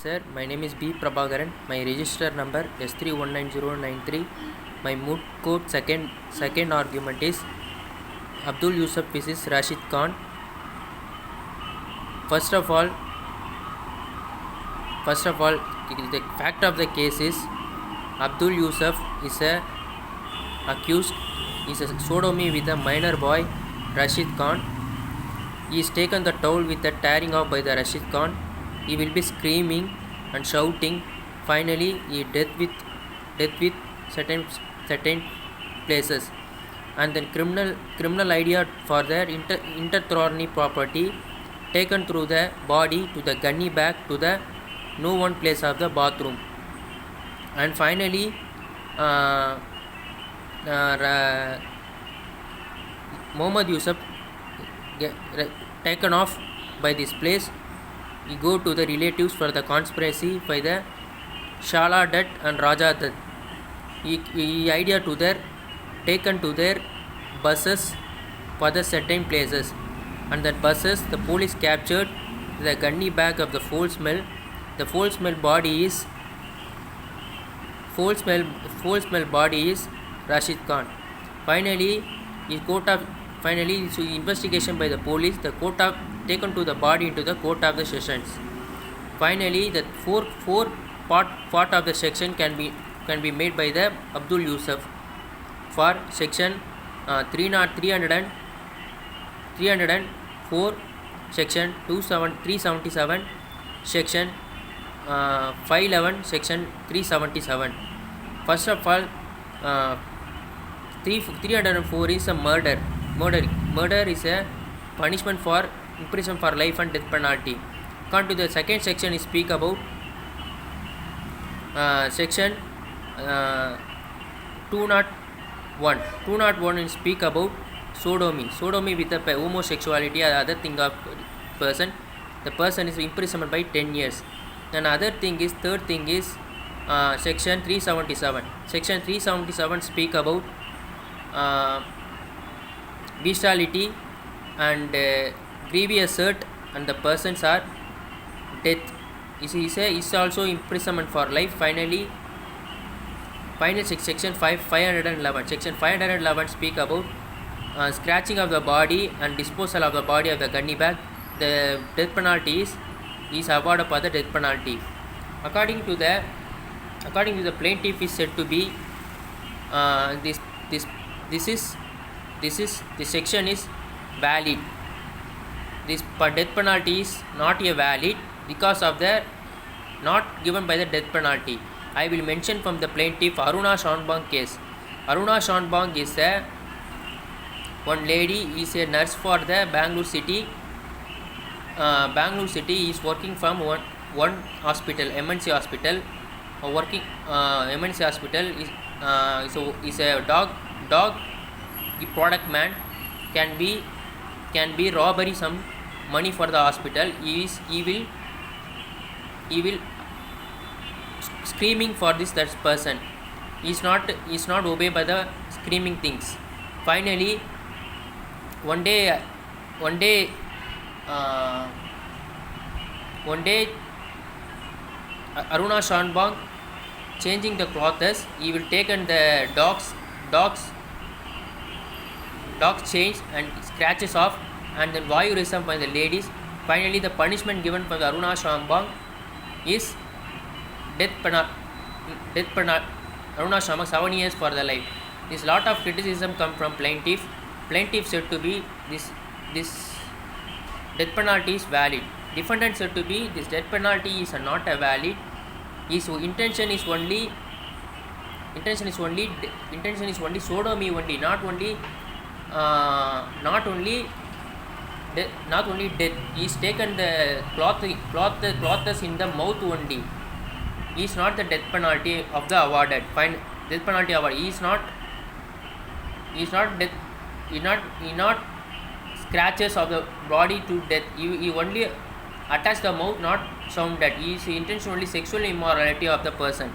sir. My name is B. Prabhakaran. My register number S319093. My moot court second argument is Abdul Yusuf vs Rashid Khan. First of all, the fact of the case is Abdul Yusuf is accused. Is a sodomy with a minor boy, Rashid Khan. He is taken the towel with the tearing off by the Rashid Khan. He will be screaming and shouting. Finally, he death with certain places. And then criminal idea for their interthorny property taken through the body to the gunny bag to the no one place of the bathroom. And finally, Muhammad Yusuf taken off by this place. He go to the relatives for the conspiracy by the Shala Dutt and Raja Dutt. He idea to their taken to their buses for the certain places, and that buses the police captured the gunny bag of the foul smell. The foul smell body is Rashid Khan. Finally, investigation by the police. The court of taken to the body into the court of the sessions. Finally, the four part of the section can be made by the Abdul Yusuf for section 304, section 377, section 511, section 377. First of all, 304 is a murder. Murder is a punishment for imprisonment for life and death penalty. Come to the second section is speak about section 201. 201 is speak about sodomy with the homosexuality or other thing of person. The person is imprisoned by 10 years. And third thing is section 377. Section 377 speak about bestiality and grievous hurt, and the persons are death. Is also imprisonment for life. Final section 511. Section 511 speak about scratching of the body and disposal of the body of the gunny bag. The death penalty is awarded for the death penalty. According to the plaintiff is said to be this section is valid. This death penalty is not a valid because of the not given by the death penalty. I will mention from the plaintiff Aruna Shanbang case. Aruna Shanbang is one lady is a nurse for the Bangalore City. Bangalore City is working from one hospital, MNC hospital. MNC hospital is a dog. The product man can be robbery some money for the hospital. He will screaming for that person. He is not obeyed by the screaming things. Finally, one day Aruna Shanbang changing the clothes. He will taken the dog's change and scratches off, and then voyeurism by the ladies. Finally, the punishment given for the Aruna Shanbang is death penalty. Aruna Shanbang 7 years for the life. This lot of criticism come from plaintiff. Plaintiff said to be this death penalty is valid. Defendant said to be this death penalty is not a valid. His intention is only sodomy only, not only death. He is taken the clothes in the mouth only. He is not the death penalty of the awarded. Fine, death penalty award. He is not death. He not scratches of the body to death. He only attach the mouth, not sound that. He is intentionally sexual immorality of the person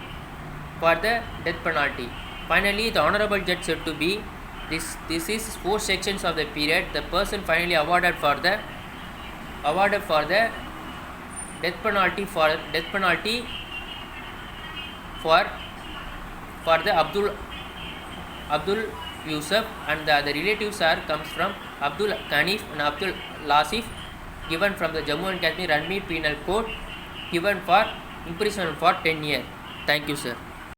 for the death penalty. Finally, the honorable judge said to be this is 4 sections of the period. The person finally awarded for the death penalty for the Abdul Yusuf, and the other relatives comes from Abdul Kanif and Abdul Lasif, given from the Jammu and Kashmir Ranmi Penal Code, given for imprisonment for 10 years. Thank you, sir.